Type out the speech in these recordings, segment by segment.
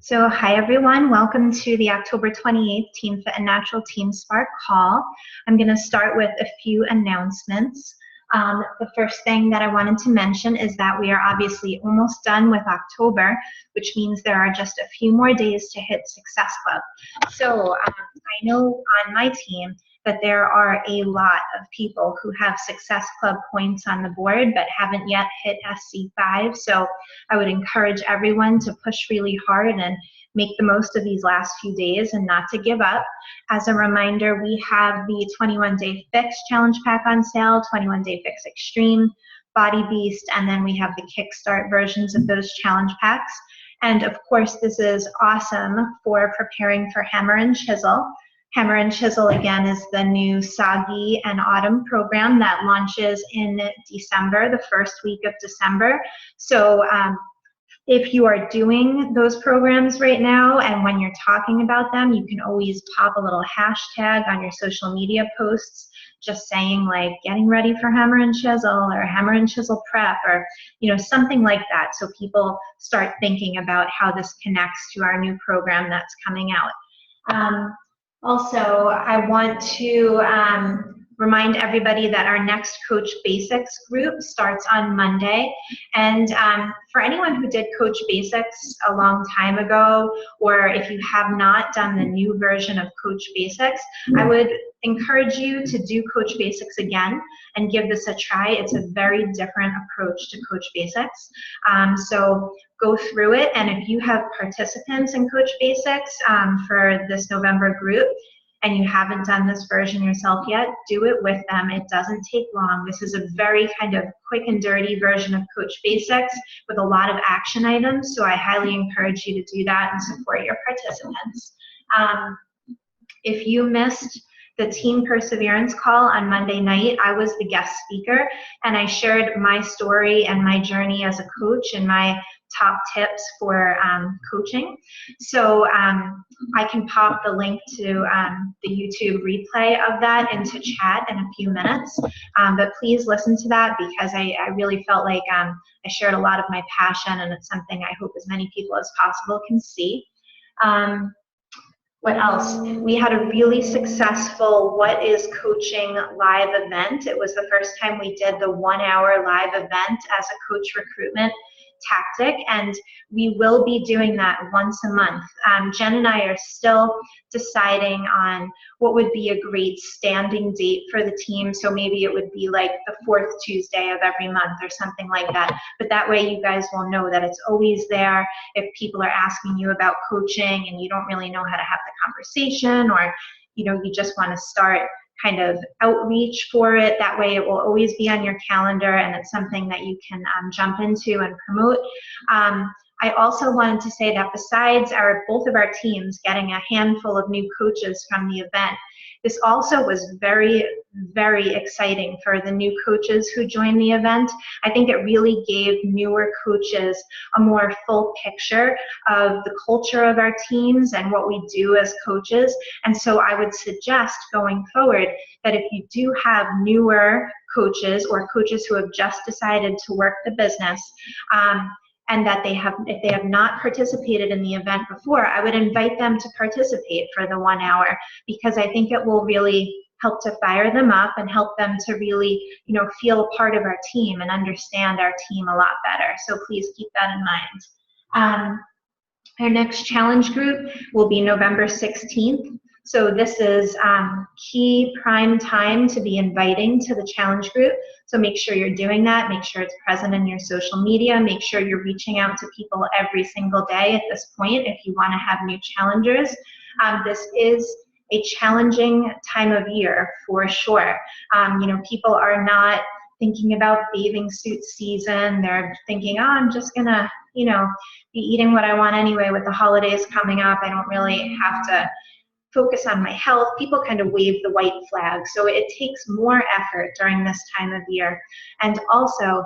So hi everyone, welcome to the October 28th Team Fit and Natural Team Spark call. I'm going to start with a few announcements. The first thing that I wanted to mention is that we are obviously almost done with October, which means there are just a few more days to hit Success Club. So I know on my team that there are a lot of people who have Success Club points on the board but haven't yet hit SC5. So I would encourage everyone to push really hard and make the most of these last few days and not to give up. As a reminder, we have the 21-Day Fix Challenge Pack on sale, 21-Day Fix Extreme, Body Beast, and then we have the Kickstart versions of those challenge packs. And of course, this is awesome for preparing for Hammer and Chisel. Hammer and Chisel, again, is the new Soggy and Autumn program that launches in December, the first week of December. So if you are doing those programs right now and when you're talking about them, you can always pop a little hashtag on your social media posts just saying like getting ready for Hammer and Chisel or Hammer and Chisel prep or something like that, so people start thinking about how this connects to our new program that's coming out. Also, I want to remind everybody that our next Coach Basics group starts on Monday. And for anyone who did Coach Basics a long time ago, or if you have not done the new version of Coach Basics, I would encourage you to do Coach Basics again and give this a try. It's a very different approach to Coach Basics. So go through it, and if you have participants in Coach Basics for this November group, and you haven't done this version yourself yet, do it with them. It doesn't take long. This is a very kind of quick and dirty version of Coach Basics with a lot of action items, so I highly encourage you to do that and support your participants. If you missed the Team Perseverance call on Monday night, I was the guest speaker, and I shared my story and my journey as a coach and my top tips for coaching. So I can pop the link to the YouTube replay of that into chat in a few minutes, but please listen to that because I really felt like I shared a lot of my passion, and it's something I hope as many people as possible can see. What else? We had a really successful What is Coaching live event. It was the first time we did the 1-hour live event as a coach recruitment tactic, and we will be doing that once a month. Jen and I are still deciding on what would be a great standing date for the team, so maybe it would be like the 4th Tuesday of every month or something like that, but that way you guys will know that it's always there if people are asking you about coaching and you don't really know how to have the conversation, or you just want to start kind of outreach for it. That way it will always be on your calendar, and it's something that you can jump into and promote. I also wanted to say that besides both of our teams getting a handful of new coaches from the event, this also was very, very exciting for the new coaches who joined the event. I think it really gave newer coaches a more full picture of the culture of our teams and what we do as coaches. And so I would suggest going forward that if you do have newer coaches or coaches who have just decided to work the business, and that if they have not participated in the event before, I would invite them to participate for the 1 hour, because I think it will really help to fire them up and help them to really, feel a part of our team and understand our team a lot better. So please keep that in mind. Our next challenge group will be November 16th. So this is key prime time to be inviting to the challenge group. So make sure you're doing that. Make sure it's present in your social media. Make sure you're reaching out to people every single day at this point if you want to have new challengers. This is a challenging time of year for sure. People are not thinking about bathing suit season. They're thinking, oh, I'm just gonna, be eating what I want anyway with the holidays coming up. I don't really have to focus on my health. People kind of wave the white flag. So it takes more effort during this time of year. And also,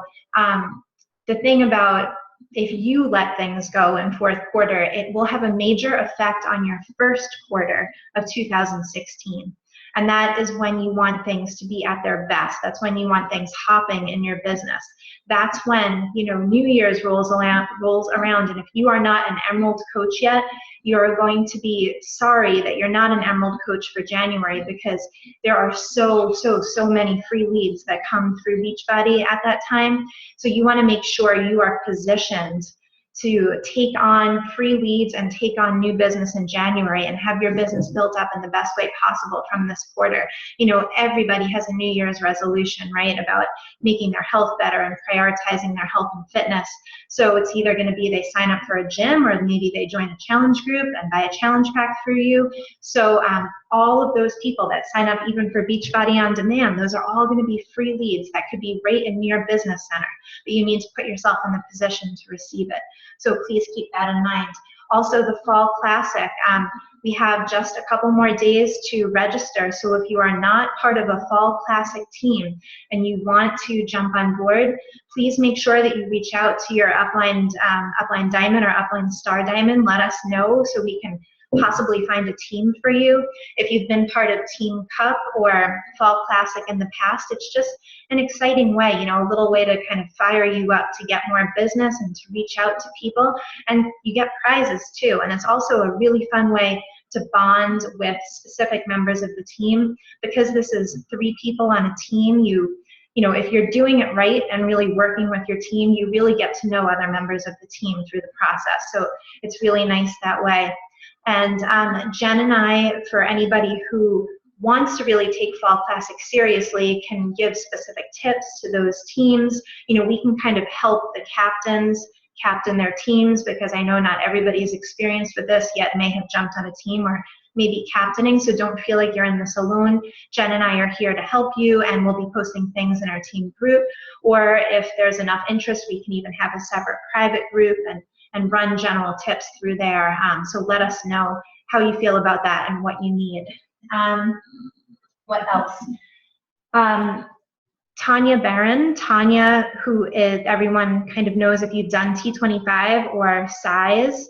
the thing about if you let things go in fourth quarter, it will have a major effect on your first quarter of 2016. And that is when you want things to be at their best. That's when you want things hopping in your business. that's when, New Year's rolls around. And if you are not an Emerald coach yet, you're going to be sorry that you're not an Emerald coach for January, because there are so many free leads that come through Beachbody at that time. So you want to make sure you are positioned to take on free leads and take on new business in January and have your business built up in the best way possible from this quarter. Everybody has a New Year's resolution, right, about making their health better and prioritizing their health and fitness. So it's either going to be they sign up for a gym, or maybe they join a challenge group and buy a challenge pack through you. So all of those people that sign up even for Beachbody On Demand, those are all going to be free leads that could be right in your business center, but you need to put yourself in the position to receive it. So please keep that in mind. Also, the Fall Classic, we have just a couple more days to register. So if you are not part of a Fall Classic team and you want to jump on board, please make sure that you reach out to your upline Diamond or upline Star Diamond. Let us know so we can possibly find a team for you. If you've been part of Team Cup or Fall Classic in the past, it's just an exciting way, a little way to kind of fire you up to get more business and to reach out to people. And you get prizes too. And it's also a really fun way to bond with specific members of the team, because this is 3 people on a team. If you're doing it right and really working with your team, you really get to know other members of the team through the process. So it's really nice that way. And Jen and I, for anybody who wants to really take Fall Classic seriously, can give specific tips to those teams. We can kind of help the captains captain their teams, because I know not everybody is experienced with this yet, may have jumped on a team or maybe captaining, so don't feel like you're in this alone. Jen and I are here to help you, and we'll be posting things in our team group, or if there's enough interest, we can even have a separate private group and run general tips through there. So let us know how you feel about that and what you need. What else? Tanya Baron, who is, everyone kind of knows if you've done T25 or Size,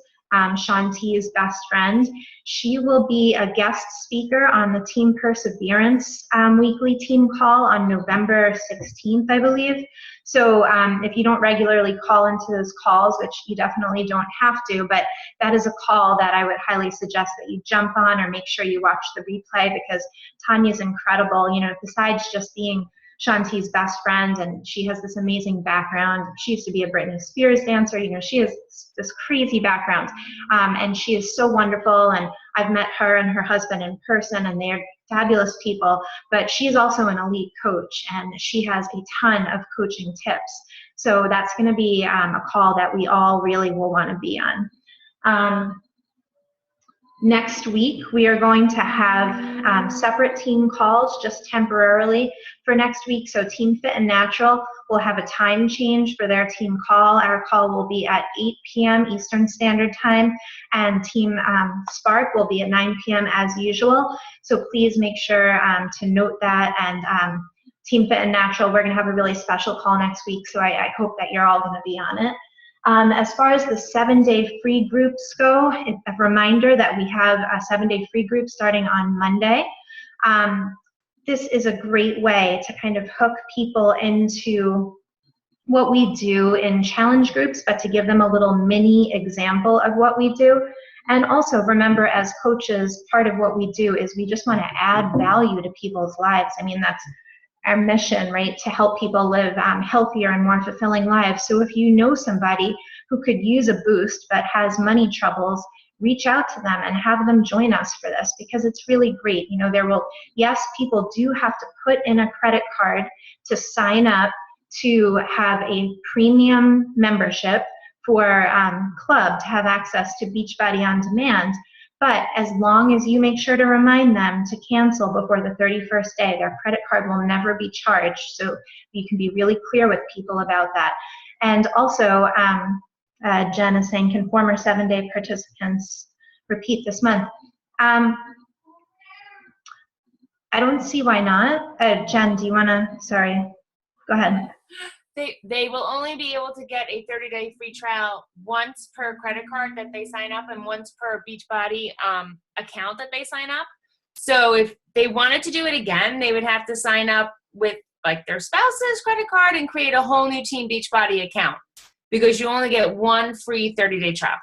Shaun T's best friend. She will be a guest speaker on the Team Perseverance weekly team call on November 16th, I believe. So if you don't regularly call into those calls, which you definitely don't have to, but that is a call that I would highly suggest that you jump on, or make sure you watch the replay, because Tanya's incredible. Besides just being Shaun T's best friend, and she has this amazing background. She used to be a Britney Spears dancer. She has this crazy background, and she is so wonderful. And I've met her and her husband in person, and they're fabulous people. But she's also an elite coach, and she has a ton of coaching tips. So that's going to be a call that we all really will want to be on. Next week, we are going to have separate team calls just temporarily for next week. So Team Fit and Natural will have a time change for their team call. Our call will be at 8 p.m. Eastern Standard Time, and Team Spark will be at 9 p.m. as usual. So please make sure to note that. And Team Fit and Natural, we're going to have a really special call next week, so I hope that you're all going to be on it. As far as the 7-day free groups go, it's a reminder that we have a 7-day free group starting on Monday. This is a great way to kind of hook people into what we do in challenge groups, but to give them a little mini example of what we do. And also remember, as coaches, part of what we do is we just want to add value to people's lives. I mean, that's our mission, right? To help people live healthier and more fulfilling lives. So if you know somebody who could use a boost but has money troubles, reach out to them and have them join us for this, because it's really great. Yes, people do have to put in a credit card to sign up to have a premium membership for club to have access to Beachbody On Demand. But as long as you make sure to remind them to cancel before the 31st day, their credit card will never be charged. So you can be really clear with people about that. And also, Jen is saying, can former 7-day participants repeat this month? I don't see why not. Jen, do you want to, sorry, go ahead. They will only be able to get a 30-day free trial once per credit card that they sign up, and once per Beachbody account that they sign up. So if they wanted to do it again, they would have to sign up with like their spouse's credit card and create a whole new Team Beachbody account, because you only get one free 30-day trial.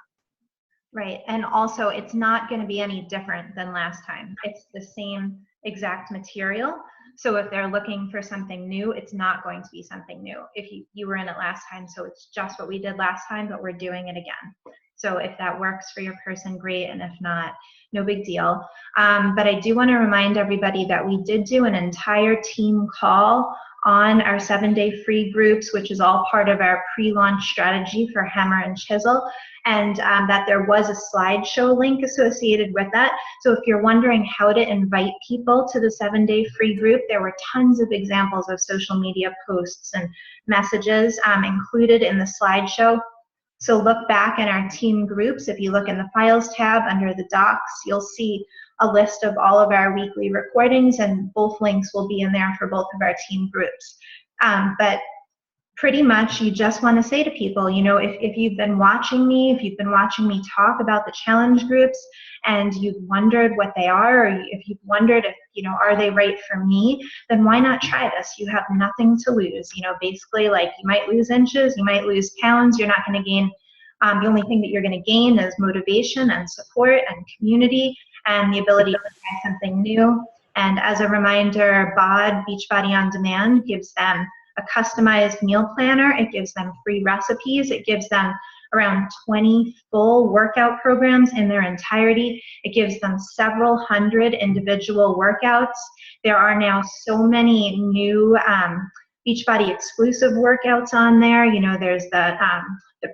Right. And also, it's not going to be any different than last time. It's the same exact material. So if they're looking for something new, it's not going to be something new. If you were in it last time, so it's just what we did last time, but we're doing it again. So if that works for your person, great. And if not, no big deal. But I do want to remind everybody that we did do an entire team call on our 7-day free groups, which is all part of our pre-launch strategy for Hammer and Chisel, and that there was a slideshow link associated with that. So if you're wondering how to invite people to the 7-day free group, there were tons of examples of social media posts and messages included in the slideshow. So look back in our team groups. If you look in the Files tab under the Docs, you'll see a list of all of our weekly recordings, and both links will be in there for both of our team groups. But pretty much you just want to say to people, you know, if you've been watching me, if you've been watching me talk about the challenge groups and you've wondered what they are, or if you've wondered if, you know, are they right for me, then why not try this? You have nothing to lose. You know, basically, like, you might lose inches, you might lose pounds, you're not going to gain, the only thing that you're going to gain is motivation and support and community and the ability to try something new. And as a reminder, BOD, Beachbody On Demand, gives them a customized meal planner. It gives them free recipes. It gives them around 20 full workout programs in their entirety. It gives them several hundred individual workouts. There are now so many new Beachbody exclusive workouts on there. You know, there's the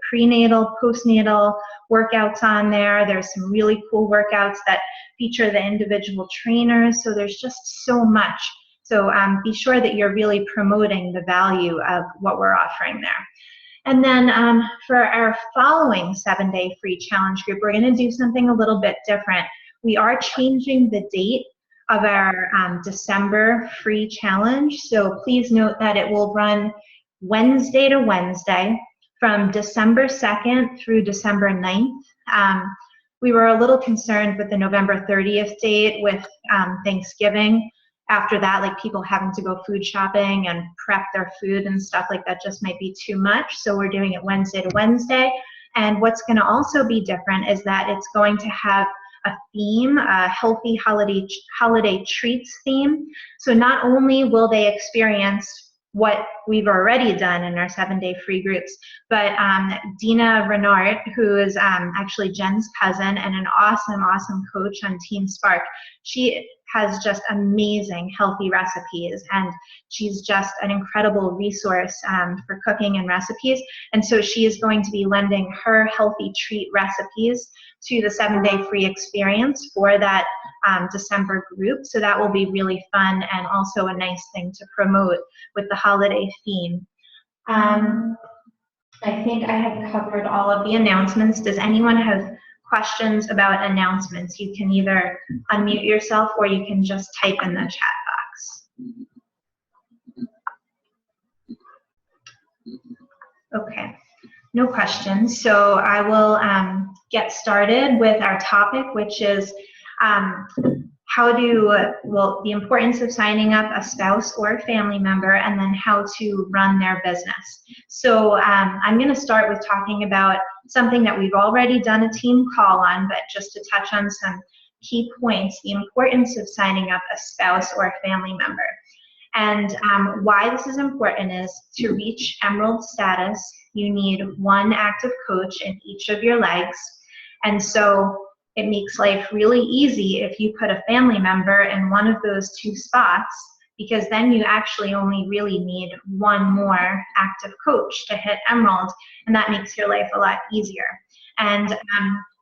prenatal, postnatal workouts on there. There's some really cool workouts that feature the individual trainers. So there's just so much. So be sure that you're really promoting the value of what we're offering there. And then for our following 7-day free challenge group, we're going to do something a little bit different. We are changing the date of our December free challenge. So please note that it will run Wednesday to Wednesday from December 2nd through December 9th. We were a little concerned with the November 30th date with Thanksgiving. After that, like, people having to go food shopping and prep their food and stuff like that just might be too much. So we're doing it Wednesday to Wednesday. And what's going to also be different is that it's going to have a theme, a healthy holiday treats theme. So not only will they experience what we've already done in our 7-day free groups, but Dina Renard, who is actually Jen's cousin and an awesome coach on Team Spark, she has just amazing healthy recipes, and she's just an incredible resource for cooking and recipes. And so she is going to be lending her healthy treat recipes to the 7-day free experience for that December group. So that will be really fun and also a nice thing to promote with the holiday theme. I think I have covered all of the announcements. Does anyone have questions about announcements? You can either unmute yourself or you can just type in the chat box. Okay, no questions. So I will get started with our topic, which is the importance of signing up a spouse or family member, and then how to run their business. So I'm going to start with talking about something that we've already done a team call on, but just to touch on some key points, the importance of signing up a spouse or a family member. And why this is important is to reach Emerald status, you need one active coach in each of your legs. And so it makes life really easy if you put a family member in one of those two spots, because then you actually only really need one more active coach to hit Emerald, and that makes your life a lot easier. And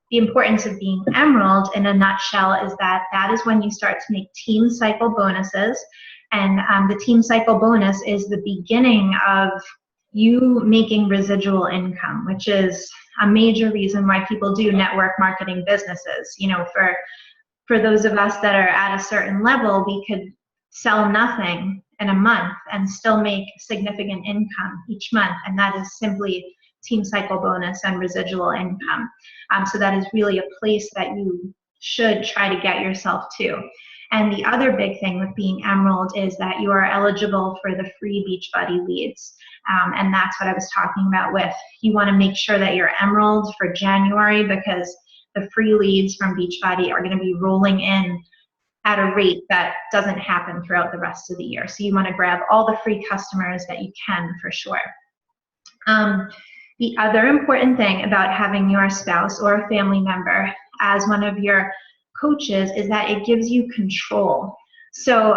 the importance of being Emerald in a nutshell is that that is when you start to make team cycle bonuses, and the team cycle bonus is the beginning of you making residual income, which is a major reason why people do network marketing businesses. You know, for those of us that are at a certain level, we could sell nothing in a month and still make significant income each month, and that is simply team cycle bonus and residual income. So that is really a place that you should try to get yourself to. And the other big thing with being Emerald is that you are eligible for the free Beachbody leads. And that's what I was talking about with, you want to make sure that you're Emerald for January, because the free leads from Beachbody are going to be rolling in at a rate that doesn't happen throughout the rest of the year. So you want to grab all the free customers that you can for sure. The other important thing about having your spouse or a family member as one of your coaches is that it gives you control. So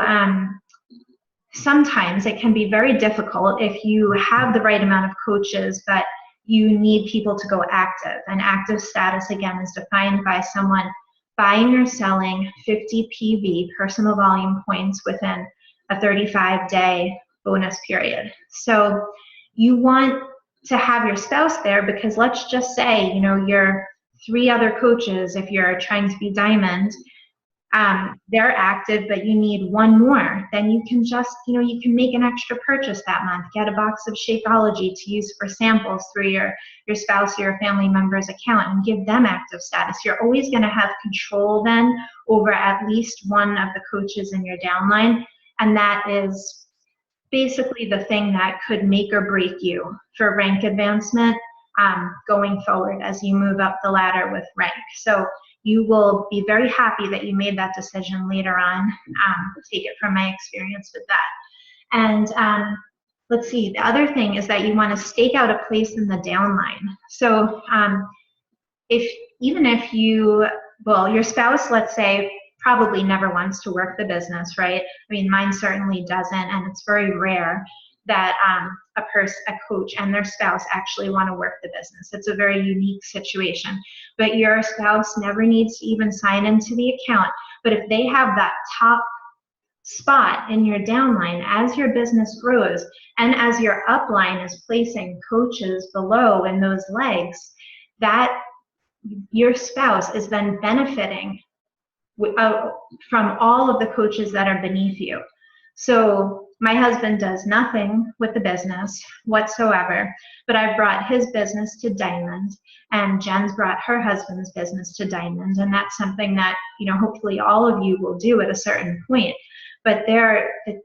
sometimes it can be very difficult if you have the right amount of coaches, but you need people to go active. And active status, again, is defined by someone buying or selling 50 PV, personal volume points, within a 35-day bonus period. So you want to have your spouse there, because let's just say, you know, your 3 other coaches, if you're trying to be diamond, they're active, but you need 1 more. Then you can just, you know, you can make an extra purchase that month, get a box of Shakeology to use for samples through your spouse or your family member's account, and give them active status. You're always going to have control then over at least one of the coaches in your downline, and that is basically the thing that could make or break you for rank advancement going forward as you move up the ladder with rank. So you will be very happy that you made that decision later on. Take it from my experience with that. And let's see, the other thing is that you want to stake out a place in the downline. So even if you, well, your spouse, let's say, probably never wants to work the business, right? I mean, mine certainly doesn't, and it's very rare that a coach and their spouse actually want to work the business. It's a very unique situation. But your spouse never needs to even sign into the account. But if they have that top spot in your downline as your business grows, and as your upline is placing coaches below in those legs, that your spouse is then benefiting from all of the coaches that are beneath you. So my husband does nothing with the business whatsoever, but I've brought his business to Diamond, and Jen's brought her husband's business to Diamond, and that's something that, you know, hopefully all of you will do at a certain point. But the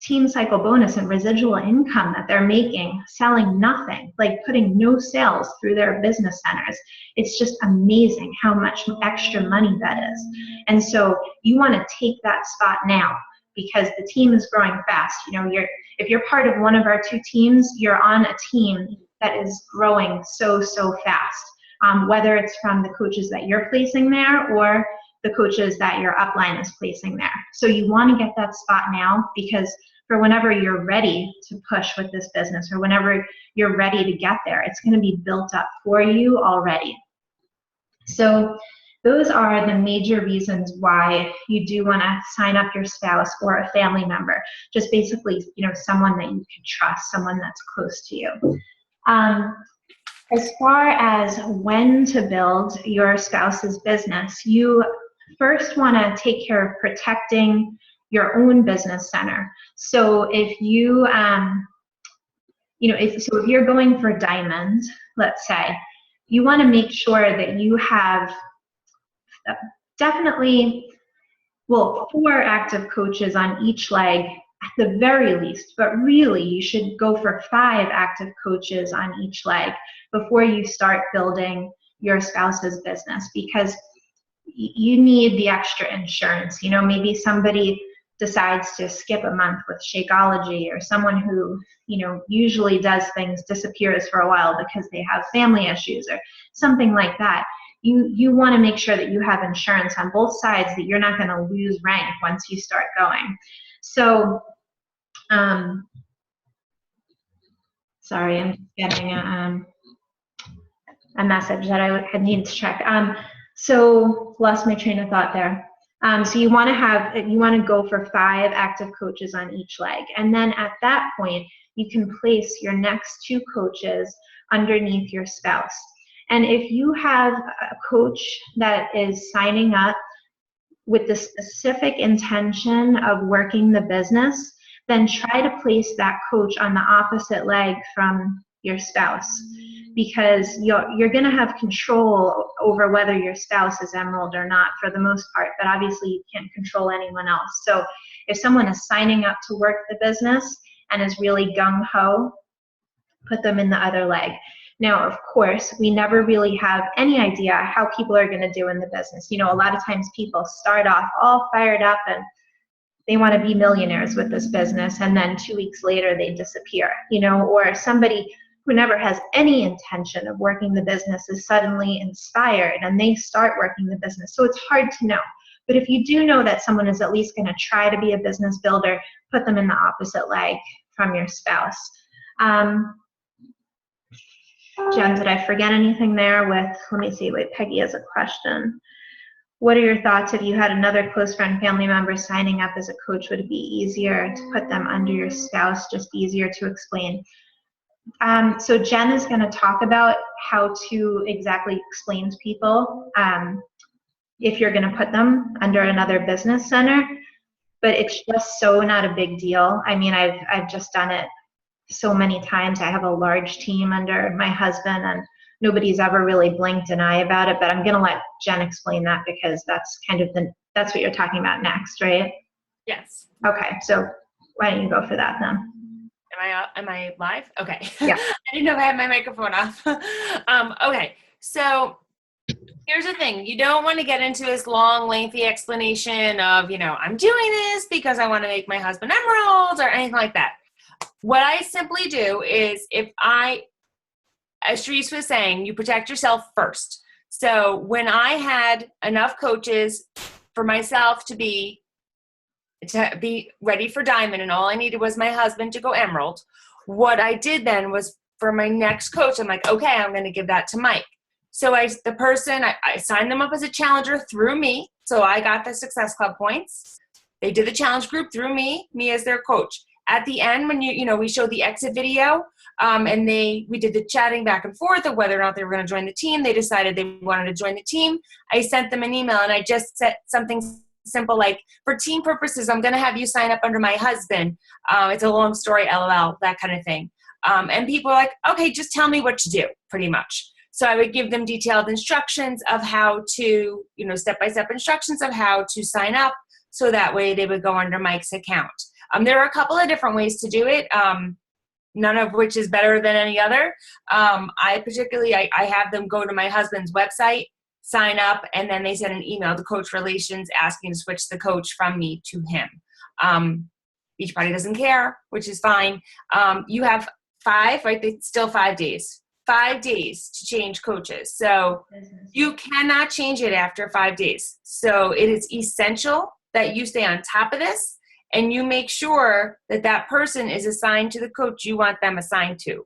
team cycle bonus and residual income that they're making selling nothing, like putting no sales through their business centers, it's just amazing how much extra money that is. And so you want to take that spot now, because the team is growing fast. You know, if you're part of one of our 2 teams, you're on a team that is growing so fast, whether it's from the coaches that you're placing there or the coaches that your upline is placing there. So you want to get that spot now, because for whenever you're ready to push with this business, or whenever you're ready to get there, it's going to be built up for you already. So those are the major reasons why you do want to sign up your spouse or a family member. Just basically, you know, someone that you can trust, someone that's close to you. As far as when to build your spouse's business, you first want to take care of protecting your own business center. So if you, if you're going for Diamond, let's say, you want to make sure that you have definitely, 4 active coaches on each leg at the very least, but really you should go for 5 active coaches on each leg before you start building your spouse's business, because you need the extra insurance. You know, maybe somebody decides to skip a month with Shakeology, or someone who, you know, usually does things disappears for a while because they have family issues or something like that. You want to make sure that you have insurance on both sides, that you're not going to lose rank once you start going. So, sorry, I'm getting a message that I need to check. So lost my train of thought there. So you want to go for 5 active coaches on each leg, and then at that point you can place your next 2 coaches underneath your spouse. And if you have a coach that is signing up with the specific intention of working the business, then try to place that coach on the opposite leg from your spouse. because you're going to have control over whether your spouse is emerald or not for the most part, but obviously you can't control anyone else. So if someone is signing up to work the business and is really gung-ho, put them in the other leg. Now, of course, we never really have any idea how people are going to do in the business. You know, a lot of times people start off all fired up and they want to be millionaires with this business, and then 2 weeks later they disappear, you know, or somebody who never has any intention of working the business is suddenly inspired and they start working the business. So it's hard to know. But if you do know that someone is at least going to try to be a business builder, put them in the opposite leg from your spouse. Jen, did I forget anything there with, let me see, wait, Peggy has a question. What are your thoughts if you had another close friend, family member signing up as a coach? Would it be easier to put them under your spouse, just easier to explain? So Jen is going to talk about how to exactly explain to people if you're going to put them under another business center, but it's just so not a big deal. I mean, I've just done it so many times. I have a large team under my husband and nobody's ever really blinked an eye about it, but I'm going to let Jen explain that because that's kind of that's what you're talking about next, right? Yes. Okay, so why don't you go for that then? Am I live? Okay. Yeah. I didn't know if I had my microphone off. Okay. So here's the thing. You don't want to get into this long, lengthy explanation of, you know, I'm doing this because I want to make my husband emerald or anything like that. What I simply do is as Therese was saying, you protect yourself first. So when I had enough coaches for myself to be ready for diamond and all I needed was my husband to go emerald, what I did then was for my next coach, I'm like, okay, I'm going to give that to Mike. So I signed them up as a challenger through me. So I got the Success Club points. They did the challenge group through me as their coach. At the end, when we showed the exit video, and we did the chatting back and forth of whether or not they were going to join the team. They decided they wanted to join the team. I sent them an email and I just said something simple like, for team purposes, I'm going to have you sign up under my husband. It's a long story, LOL, that kind of thing. And people are like, okay, just tell me what to do, pretty much. So I would give them detailed instructions of how to, step-by-step instructions of how to sign up. So that way they would go under Mike's account. There are a couple of different ways to do it, none of which is better than any other. I have them go to my husband's website, sign up, and then they send an email to Coach Relations asking to switch the coach from me to him. Beachbody doesn't care, which is fine. You have 5, right? It's still 5 days. 5 days to change coaches. So you cannot change it after 5 days. So it is essential that you stay on top of this and you make sure that that person is assigned to the coach you want them assigned to,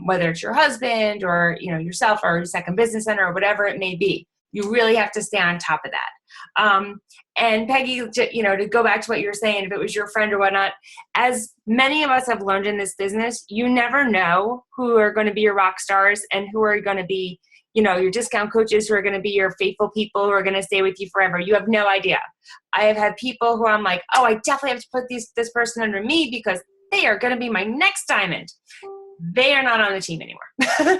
whether it's your husband or yourself or your second business center or whatever it may be. You really have to stay on top of that. And Peggy, to go back to what you were saying, if it was your friend or whatnot, as many of us have learned in this business, you never know who are going to be your rock stars and who are going to be, your discount coaches, who are going to be your faithful people who are going to stay with you forever. You have no idea. I have had people who I'm like, oh, I definitely have to put this person under me because they are going to be my next diamond. They are not on the team anymore.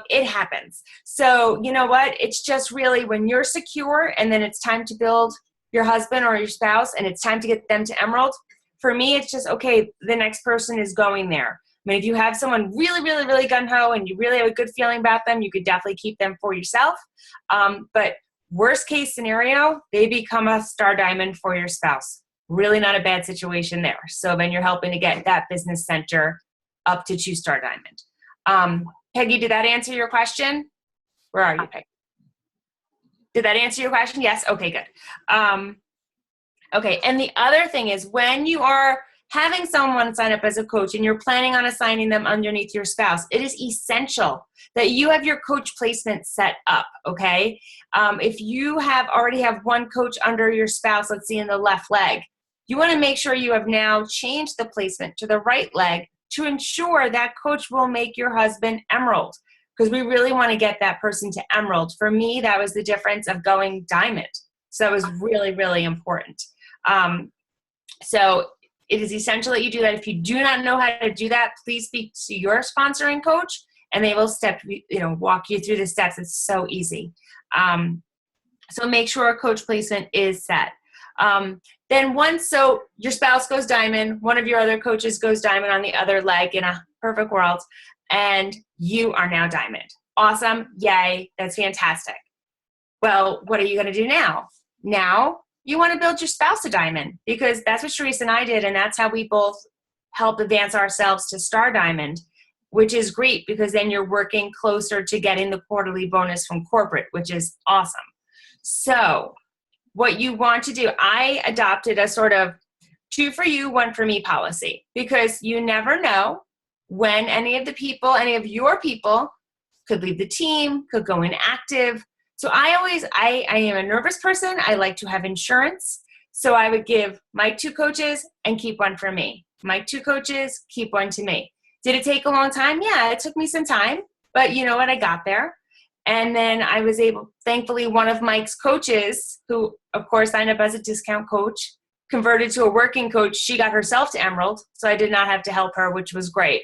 It happens. So you know what? It's just really when you're secure and then it's time to build your husband or your spouse and it's time to get them to emerald. For me, it's just, okay, the next person is going there. I mean, if you have someone really, really, really gung-ho and you really have a good feeling about them, you could definitely keep them for yourself. But worst case scenario, they become a star diamond for your spouse. Really not a bad situation there. So then you're helping to get that business center up to 2-star diamond. Peggy, did that answer your question? Where are you, Peggy? Did that answer your question? Yes? Okay, good. Okay, and the other thing is when you are having someone sign up as a coach and you're planning on assigning them underneath your spouse, it is essential that you have your coach placement set up, okay? If you already have one coach under your spouse, let's see in the left leg, you want to make sure you have now changed the placement to the right leg to ensure that coach will make your husband emerald, because we really want to get that person to emerald. For me, that was the difference of going diamond. So it was really, really important. So it is essential that you do that. If you do not know how to do that, please speak to your sponsoring coach and they will walk you through the steps. It's so easy. So make sure a coach placement is set. Then so your spouse goes diamond, one of your other coaches goes diamond on the other leg in a perfect world, and you are now diamond. Awesome. Yay. That's fantastic. Well, what are you going to do now? Now you want to build your spouse a diamond, because that's what Sharice and I did. And that's how we both help advance ourselves to star diamond, which is great, because then you're working closer to getting the quarterly bonus from corporate, which is awesome. So what you want to do, I adopted a sort of 2 for you, 1 for me policy, because you never know when any of your people could leave the team, could go inactive. So I am a nervous person. I like to have insurance. So I would give Mike 2 coaches and keep 1 for me. Mike 2 coaches, keep 1 to me. Did it take a long time? Yeah, it took me some time, but you know what? I got there. And then I was thankfully, one of Mike's coaches, who of course signed up as a discount coach, converted to a working coach. She got herself to Emerald, so I did not have to help her, which was great.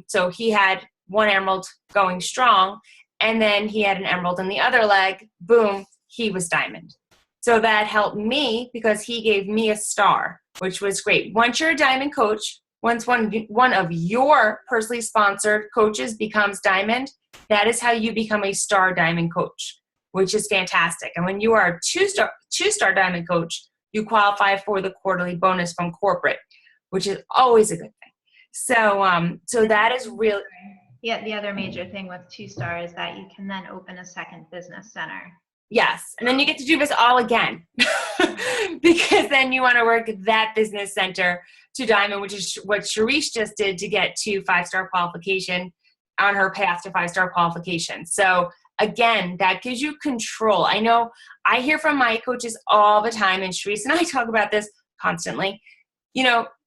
So he had 1 Emerald going strong, and then he had an Emerald in the other leg. Boom, he was diamond. So that helped me, because he gave me a star, which was great. Once you're a diamond coach, once one of your personally sponsored coaches becomes diamond, that is how you become a star diamond coach, which is fantastic. And when you are a two-star diamond coach, you qualify for the quarterly bonus from corporate, which is always a good thing. So that is really... Yeah, the other major thing with 2-star is that you can then open a second business center. Yes, and then you get to do this all again, because then you want to work that business center to diamond, which is what Sharice just did to get to 5-star qualification on her path to 5-star qualification. So again, that gives you control. I know I hear from my coaches all the time, and Sharice and I talk about this constantly.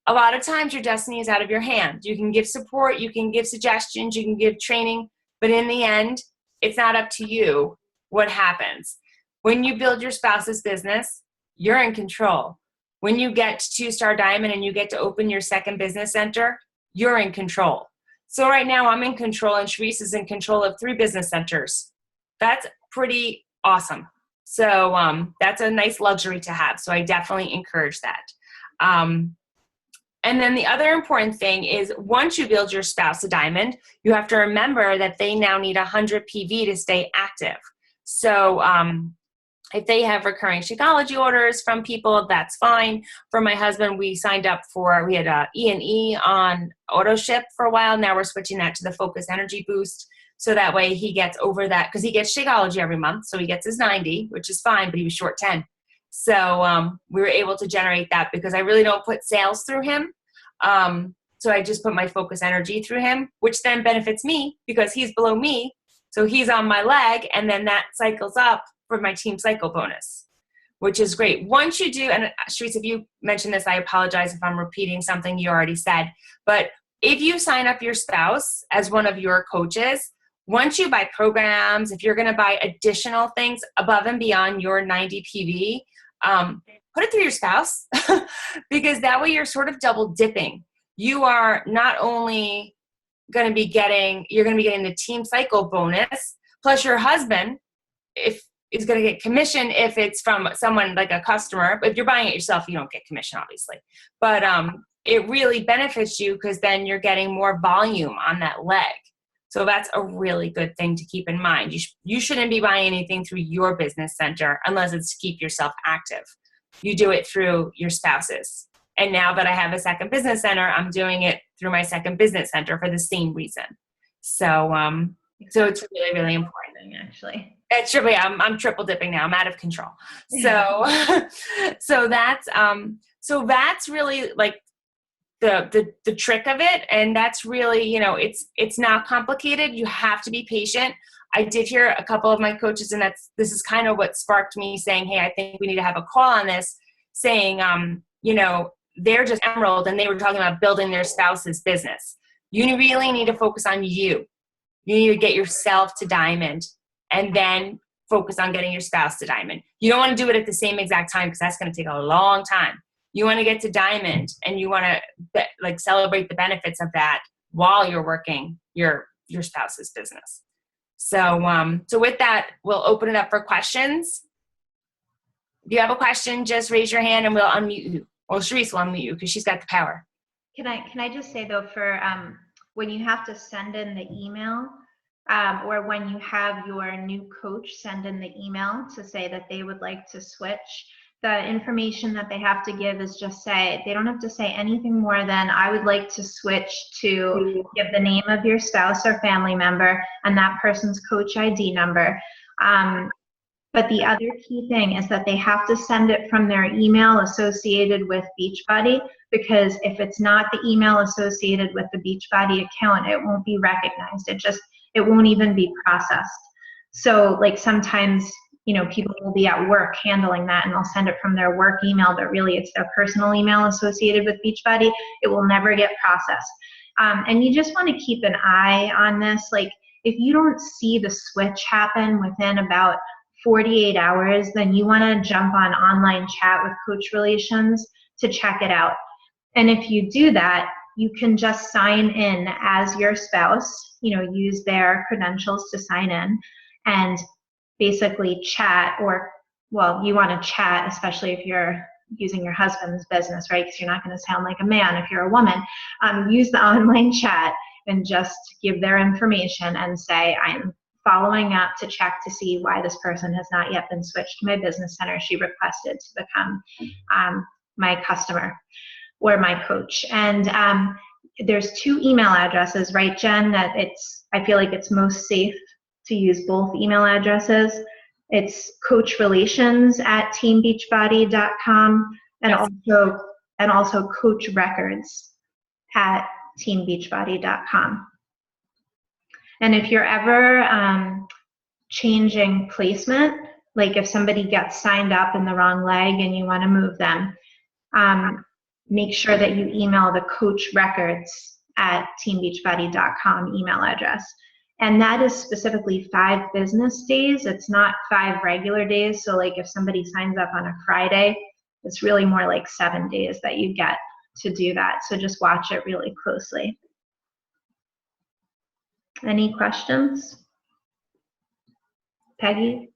A lot of times your destiny is out of your hand. You can give support, you can give suggestions, you can give training, but in the end, it's not up to you what happens. When you build your spouse's business, you're in control. When you get to 2-star diamond and you get to open your second business center, you're in control. So right now I'm in control, and Sharice is in control of 3 business centers. That's pretty awesome. So that's a nice luxury to have. So I definitely encourage that. And then the other important thing is, once you build your spouse a diamond, you have to remember that they now need 100 PV to stay active. So if they have recurring Shakeology orders from people, that's fine. For my husband, we had E&E on auto ship for a while. Now we're switching that to the Focus Energy Boost. So that way he gets over that, because he gets Shakeology every month. So he gets his 90, which is fine, but he was short 10. So we were able to generate that, because I really don't put sales through him. So I just put my Focus Energy through him, which then benefits me because he's below me. So he's on my leg, and then that cycles up for my team cycle bonus, which is great. Once you do, and Sharice, if you mentioned this, I apologize if I'm repeating something you already said, but if you sign up your spouse as one of your coaches, once you buy programs, if you're going to buy additional things above and beyond your 90 PV, put it through your spouse, because that way you're sort of double dipping. You are not only going to be getting the team cycle bonus, plus your husband is going to get commission if it's from someone like a customer. But if you're buying it yourself, you don't get commission, obviously. But it really benefits you, because then you're getting more volume on that leg. So that's a really good thing to keep in mind. You shouldn't be buying anything through your business center unless it's to keep yourself active. You do it through your spouse's. And now that I have a second business center, I'm doing it through my second business center for the same reason. So it's really, really important. Actually, it's triple. I'm triple dipping now. I'm out of control. So so that's really like the trick of it. And that's really, it's not complicated. You have to be patient. I did hear a couple of my coaches, and this is kind of what sparked me saying, hey, I think we need to have a call on this, saying, they're just Emerald, and they were talking about building their spouse's business. You really need to focus on you. You need to get yourself to diamond, and then focus on getting your spouse to diamond. You don't want to do it at the same exact time, because that's going to take a long time. You want to get to diamond, and you want to celebrate the benefits of that while you're working your your spouse's business. So, so with that, we'll open it up for questions. If you have a question, just raise your hand and we'll unmute you. Well, Sharice will unmute you because she's got the power. Can I just say though, for when you have to send in the email, or when you have your new coach send in the email to say that they would like to switch, the information that they have to give is just say, they don't have to say anything more than, I would like to switch to give the name of your spouse or family member and that person's coach ID number. But the other key thing is that they have to send it from their email associated with Beachbody, because if it's not the email associated with the Beachbody account, it won't be recognized. It won't even be processed. So like sometimes, people will be at work handling that and they'll send it from their work email, but really it's their personal email associated with Beachbody. It will never get processed. And you just want to keep an eye on this. Like if you don't see the switch happen within about 48 hours, then you want to jump on online chat with Coach Relations to check it out. And if you do that, you can just sign in as your spouse, use their credentials to sign in and basically chat, or, well, you want to chat, especially if you're using your husband's business, right? Because you're not going to sound like a man if you're a woman. Use the online chat and just give their information and say, I'm following up to check to see why this person has not yet been switched to my business center. She requested to become my customer or my coach. And there's 2 email addresses, right, Jen, that I feel like it's most safe to use both email addresses. It's coachrelations@teambeachbody.com and Yes. also coachrecords@teambeachbody.com. And if you're ever changing placement, like if somebody gets signed up in the wrong leg and you want to move them, make sure that you email the coachrecords@teambeachbody.com email address. And that is specifically 5 business days. It's not 5 regular days. So like if somebody signs up on a Friday, it's really more like 7 days that you get to do that. So just watch it really closely. Any questions? Peggy?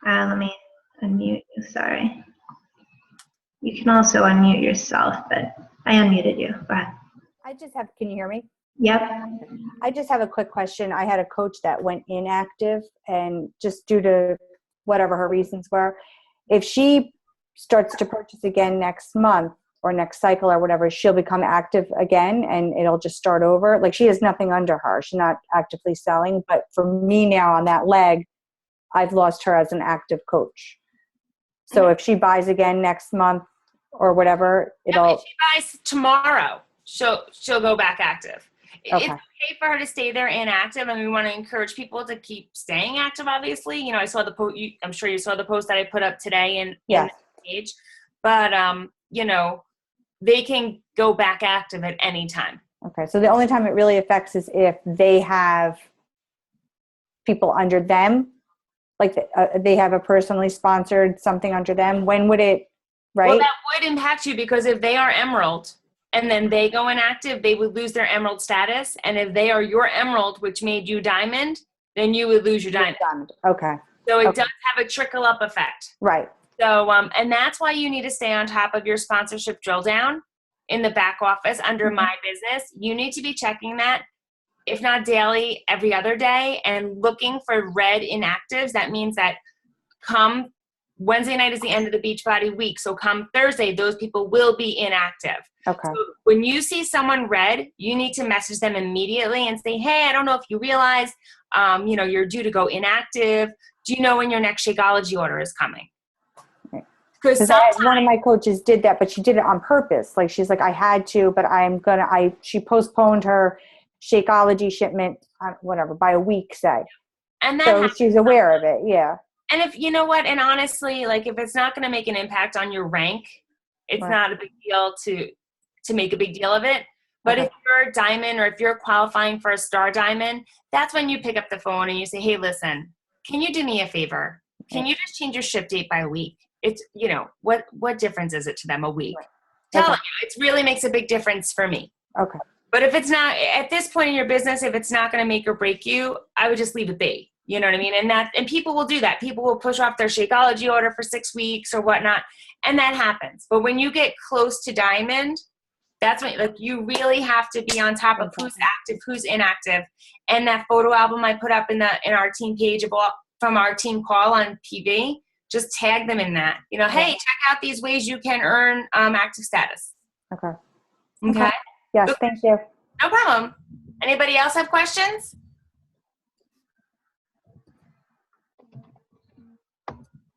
Let me unmute you, sorry. You can also unmute yourself, but I unmuted you. Go ahead. Can you hear me? Yep. I just have a quick question. I had a coach that went inactive, and just due to whatever her reasons were, if she starts to purchase again next month or next cycle or whatever, she'll become active again and it'll just start over. Like she has nothing under her. She's not actively selling. But for me now on that leg, I've lost her as an active coach. So if she buys again next month or whatever, If she buys tomorrow, she'll go back active. Okay. It's okay for her to stay there inactive, and we want to encourage people to keep staying active, obviously. I saw the post, I'm sure you saw the post that I put up today in the page. But, they can go back active at any time. Okay. So the only time it really affects is if they have people under them, like they have a personally sponsored something under them. When would it, right? Well, that would impact you, because if they are Emerald and then they go inactive, they would lose their Emerald status. And if they are your Emerald, which made you Diamond, then you would lose your Diamond. Okay. So it does have a trickle up effect. Right. So, and that's why you need to stay on top of your sponsorship drill down in the back office under My Business. You need to be checking that, if not daily, every other day, and looking for red inactives. That means that come Wednesday night is the end of the Beachbody week. So come Thursday, those people will be inactive. Okay. So when you see someone red, you need to message them immediately and say, hey, I don't know if you realize, you're due to go inactive. Do you know when your next Shakeology order is coming? Because one of my coaches did that, but she did it on purpose. Like she's like, I had to, but she postponed her Shakeology shipment, by a week, say. And so she's aware of it. Yeah. And if, you know what, and honestly, like if it's not going to make an impact on your rank, it's not a big deal to make a big deal of it. But if you're a diamond, or if you're qualifying for a star diamond, that's when you pick up the phone and you say, hey, listen, can you do me a favor? Can you just change your ship date by a week? It's, what difference is it to them, a week? Tell them, it really makes a big difference for me. Okay. But if it's not, at this point in your business, if it's not going to make or break you, I would just leave it be. You know what I mean? And people will do that. People will push off their Shakeology order for 6 weeks or whatnot. And that happens. But when you get close to diamond, that's when, like, you really have to be on top of who's active, who's inactive. And that photo album I put up in our team page from our team call on PV, just tag them in that. You know, hey, check out these ways you can earn active status. Okay. Okay. Yes, thank you. No problem. Anybody else have questions?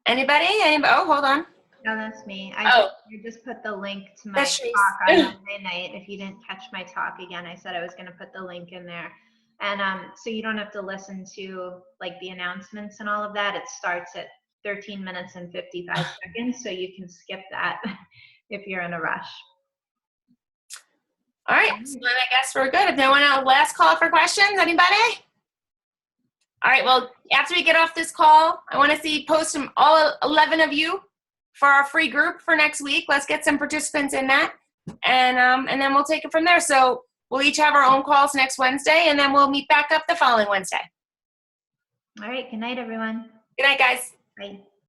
Anybody? Oh, hold on. No, that's me. I just put the link to my talk on Monday night. If you didn't catch my talk again, I said I was going to put the link in there. And so you don't have to listen to like the announcements and all of that. It starts at 13 minutes and 55 seconds, so you can skip that if you're in a rush. All right, so then I guess we're good. If no one else, last call for questions, anybody? All right, well, after we get off this call, I want to see post from all 11 of you for our free group for next week. Let's get some participants in that, and then we'll take it from there. So we'll each have our own calls next Wednesday, and then we'll meet back up the following Wednesday. All right, good night, everyone. Good night, guys. Bye.